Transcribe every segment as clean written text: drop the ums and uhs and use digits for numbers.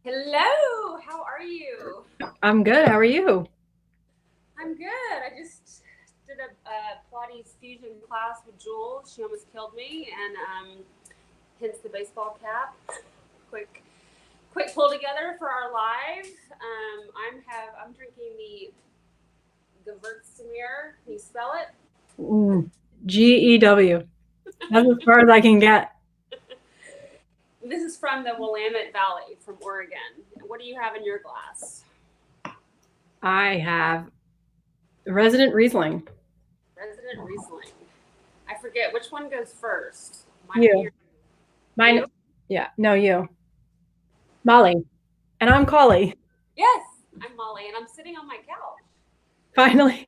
Hello, how are you? I'm good. How are you? I'm good. I just did a Pilates fusion class with Jules. She almost killed me, and hence the baseball cap. Quick, quick pull together for our live. I'm drinking the Gewürztraminer. Can you spell it? GEW. That's as far as I can get. This is from the Willamette Valley from Oregon. What do you have in your glass? I have resident Riesling. Resident Riesling. I forget which one goes first. You. Mine. You? Yeah. No, you. Molly. And I'm Cawley. Yes, I'm Molly, and I'm sitting on my couch. Finally,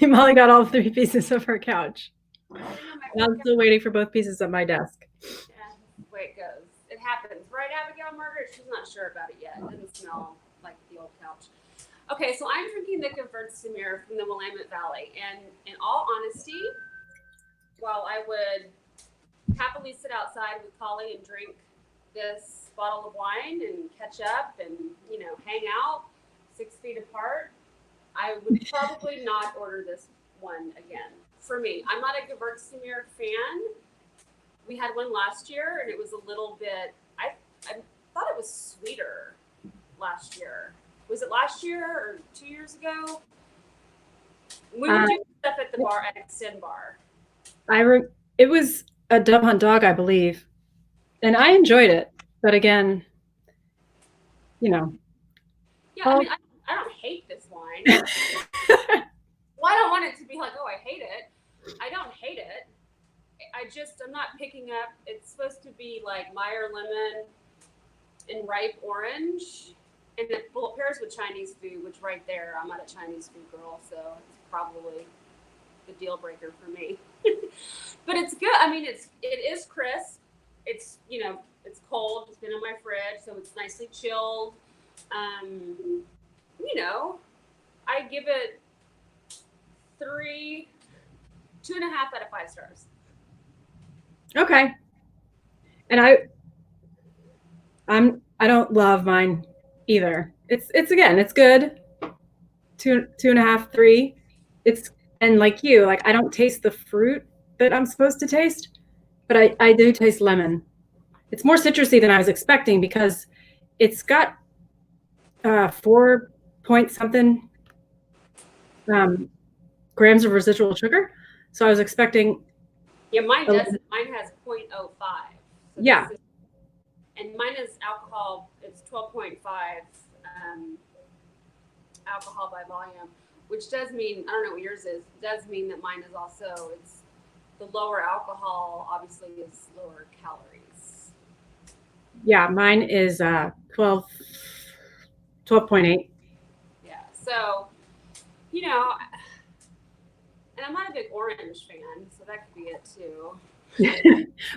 Molly got all three pieces of her couch. Sitting on my And I'm still waiting for both pieces of my desk. Yeah, that's the way it goes. It happens, right, Abigail Margaret? She's not sure about it yet. It doesn't smell like the old couch. Okay, so I'm drinking the Gewürztraminer from the Willamette Valley, and in all honesty, while I would happily sit outside with Cawley and drink this bottle of wine and catch up and hang out 6 feet apart, I would probably not order this one again. For me, I'm not a Gewürztraminer fan. We had one last year, and it was a little bit. I thought it was sweeter last year. Was it last year or 2 years ago? We were doing stuff at the bar at Sin Bar. It was a Dove Hunt Dog, I believe, and I enjoyed it. But again, Yeah, I mean, I don't hate this wine. Well, I don't want it to be like, oh, I hate it. I don't hate it. I'm not picking up. It's supposed to be like Meyer lemon and ripe orange, and it pairs with Chinese food, which right there, I'm not a Chinese food girl, so it's probably the deal breaker for me. But it's good. I mean, it is crisp. It's it's cold. It's been in my fridge, so it's nicely chilled. Um, I give it 2.5 out of 5 stars. okay. And I don't love mine either. It's good. Two and a half, three. And like you, like I don't taste the fruit that I'm supposed to taste, but I do taste lemon. It's more citrusy than I was expecting because it's got 4 point something grams of residual sugar. So I was expecting. Yeah, mine doesn't. Mine has 0.05. So Yeah. And mine is alcohol. It's 12.5 alcohol by volume, which does mean, I don't know what yours is. It does mean that mine is also, it's the lower alcohol obviously is lower calories. Yeah, mine is 12.8. Yeah. So, and I'm not a big orange fan, so that could be it too.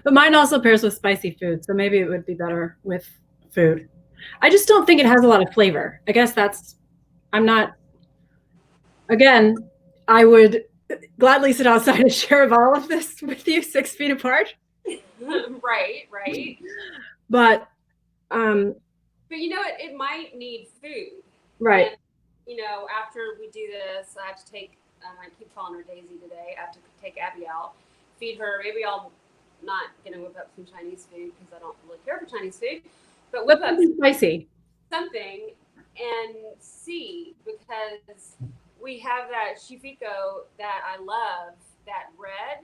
But mine also pairs with spicy food, so maybe it would be better with food. I just don't think it has a lot of flavor. I guess I'm not, again, I would gladly sit outside and share all of this with you 6 feet apart. Right. But it might need food. Right. And, after we do this, I have to take, I keep calling her Daisy today. I have to take Abby out, feed her. Maybe I'll not whip up some Chinese food because I don't really care for Chinese food, but whip up spicy something and see, because we have that Shifiko that I love, that red,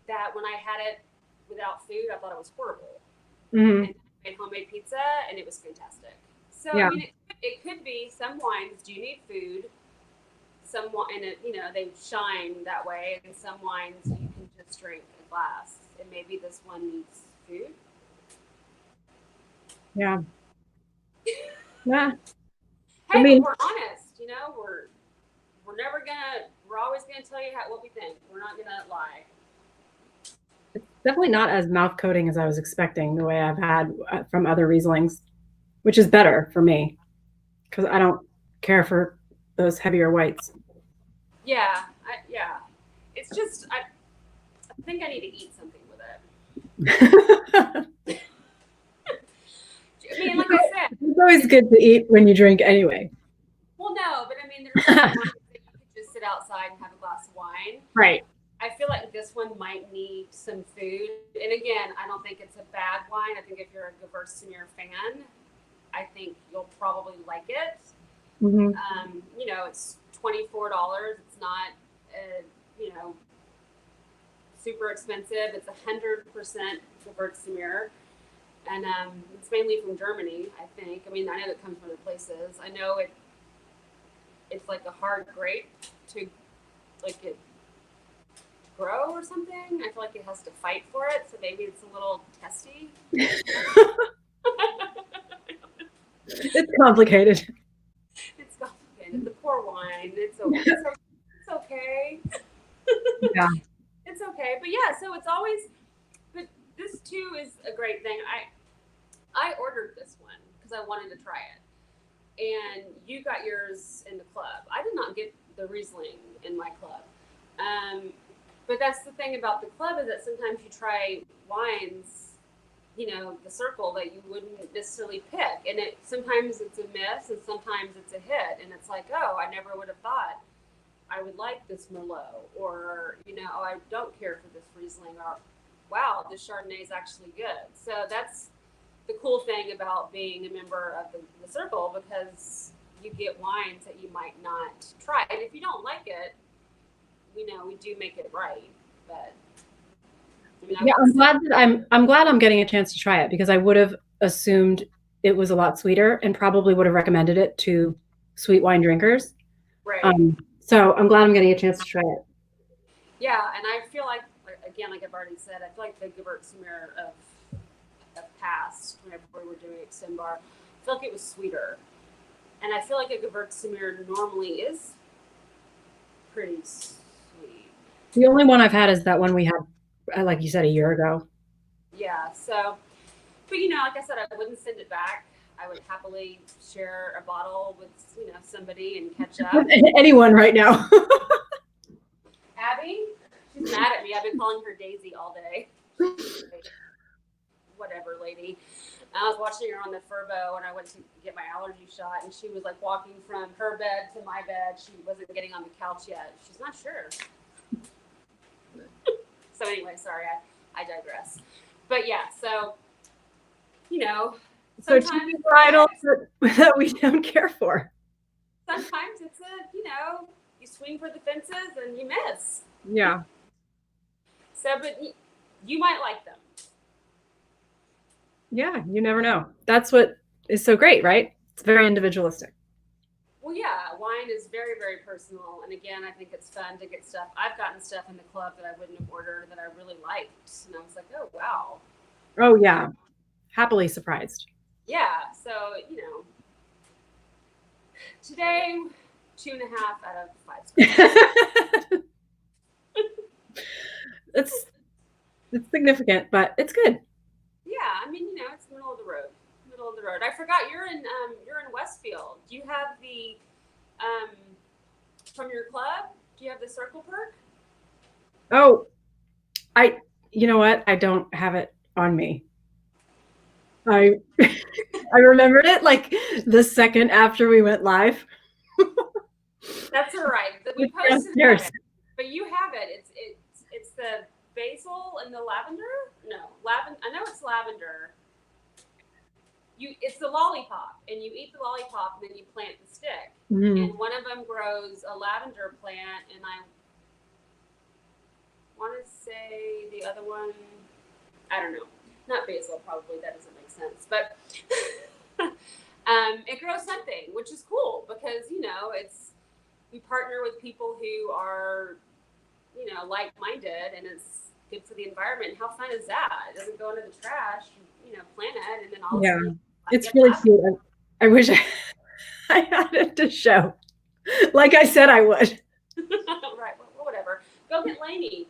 that when I had it without food, I thought it was horrible. Mm-hmm. And I made homemade pizza, and it was fantastic. So, yeah. I mean, it could be some wines do need food. Some wine, and they shine that way, and some wines you can just drink a glass. And maybe this one needs food. Yeah. Yeah. Hey, I mean, but we're honest. We're always gonna tell you what we think. We're not gonna lie. It's definitely not as mouth coating as I was expecting, the way I've had from other Rieslings, which is better for me because I don't care for those heavier whites. Yeah. It's just I think I need to eat something with it. I mean, like I said, always good to eat when you drink anyway. Well, no, but I mean, there's some wines that you could just sit outside and have a glass of wine. Right. I feel like this one might need some food. And again, I don't think it's a bad wine. I think if you're a Gewürztraminer fan, I think you'll probably like it. Mm-hmm. You know, it's $24. It's not, you know, super expensive. It's 100% Gewürztraminer. And it's mainly from Germany, I think. I mean, I know it comes from other places. I know it's like a hard grape to like it grow or something. I feel like it has to fight for it, so maybe it's a little testy. It's complicated. It's complicated. The poor wine. It's okay. It's okay. Yeah. It's okay. But yeah, so it's always. But this too is a great thing. I ordered this one because I wanted to try it, and you got yours in the club. I did not get the Riesling in my club. But that's the thing about the club is that sometimes you try wines, you know, the circle that you wouldn't necessarily pick. And sometimes it's a miss and sometimes it's a hit. And it's like, oh, I never would have thought I would like this Merlot. Or, you know, oh, I don't care for this Riesling. Or, wow, this Chardonnay is actually good. So that's the cool thing about being a member of the circle, because you get wines that you might not try. And if you don't like it, you know, we do make it right, but I mean, I'm glad I'm getting a chance to try it, because I would have assumed it was a lot sweeter and probably would have recommended it to sweet wine drinkers. Right. So I'm glad I'm getting a chance to try it. Yeah, and I feel like again, like I've already said, I feel like the Gewürztraminer of past, whenever we were doing Eximbar, I feel like it was sweeter, and I feel like a Gewürztraminer normally is pretty sweet. The only one I've had is that one we had, like you said, a year ago. Yeah. So, but you know, like I said, I wouldn't send it back. I would happily share a bottle with, you know, somebody and catch up. Anyone right now. Abby, she's mad at me. I've been calling her Daisy all day. Whatever, lady. I was watching her on the Furbo when I went to get my allergy shot, and she was like walking from her bed to my bed. She wasn't getting on the couch yet. She's not sure. So anyway, sorry, I digress. But yeah, so, you know, sometimes titles that we don't care for. Sometimes it's you know, you swing for the fences and you miss. Yeah. So, but you might like them. Yeah, you never know. That's what is so great, right? It's very individualistic. Well, yeah, wine is very, very personal. And again, I think it's fun to get stuff. I've gotten stuff in the club that I wouldn't have ordered that I really liked. And I was like, oh, wow. Oh, yeah. Happily surprised. Yeah. So, you know, today, 2.5 out of 5 stars. It's significant, but it's good. Yeah. I mean, you know, it's middle of the road. I forgot you're in Westfield. Do you have the from your club? Do you have the circle perk? Oh, you know what? I don't have it on me. I remembered it like the second after we went live. That's all right. We posted it, but you have it. It's the basil and the lavender. No, lavender. I know it's lavender. It's the lollipop, and you eat the lollipop, and then you plant the stick. Mm-hmm. And one of them grows a lavender plant, and I want to say the other one, I don't know, not basil, probably, that doesn't make sense, but it grows something, which is cool, because, you know, we partner with people who are, you know, like-minded, and it's good for the environment. How fun is that? It doesn't go into the trash. You know, plant it, and then all of a sudden, it's really cute. I wish I had it to show, like I said I would. Right. Well, whatever. Go get Lainey.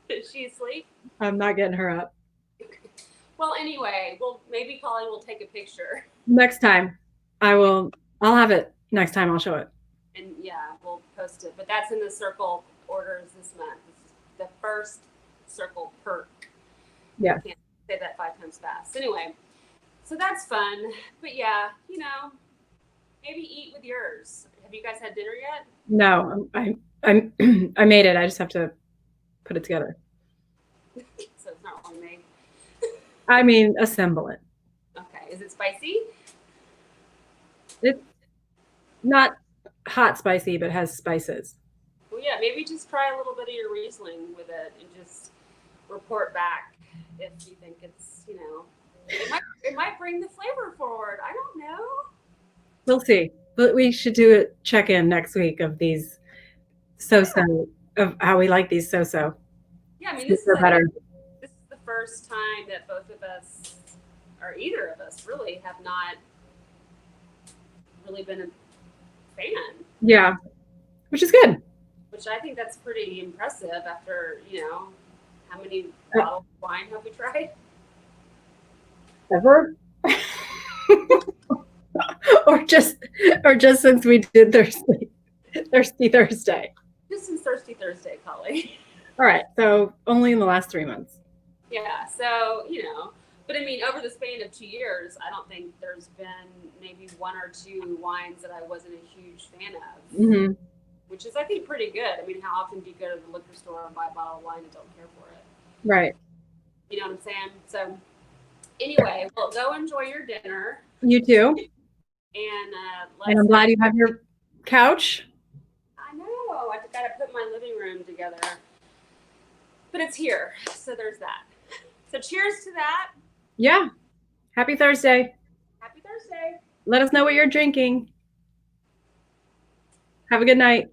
Is she asleep? I'm not getting her up. Well, anyway, maybe Cawley will take a picture. Next time. I'll have it next time. I'll show it. And yeah, we'll post it. But that's in the circle orders this month. This is the first circle perk. Yeah. I can't say that 5 times fast. Anyway, So that's fun. But yeah, maybe eat with yours. Have you guys had dinner yet? No, I made it. I just have to put it together. So it's not really made. I mean, assemble it. Okay. Is it spicy? It's not hot spicy, but has spices. Well, yeah, maybe just try a little bit of your Riesling with it and just report back if you think it's, it might bring the flavor forward. I don't know. We'll see. But we should do a check-in next week of these so-so, of how we like these so-so. Yeah, I mean, See if they're better. this is the first time that both of us, or either of us, really have not really been a fan. Yeah, which is good. Which I think that's pretty impressive after, how many bottles of wine have we tried? Ever? or just since we did Thirsty Thursday. Just since Thirsty Thursday, Cawley. All right, so only in the last 3 months. Yeah, so, but I mean, over the span of 2 years, I don't think there's been maybe one or two wines that I wasn't a huge fan of, Mm-hmm. which is, I think, pretty good. I mean, how often do you go to the liquor store and buy a bottle of wine and don't care for it? Right. You know what I'm saying? So, anyway, well, go enjoy your dinner. You too. And I'm glad you have your couch. I know. I got to put my living room together. But it's here. So there's that. So cheers to that. Yeah. Happy Thursday. Happy Thursday. Let us know what you're drinking. Have a good night.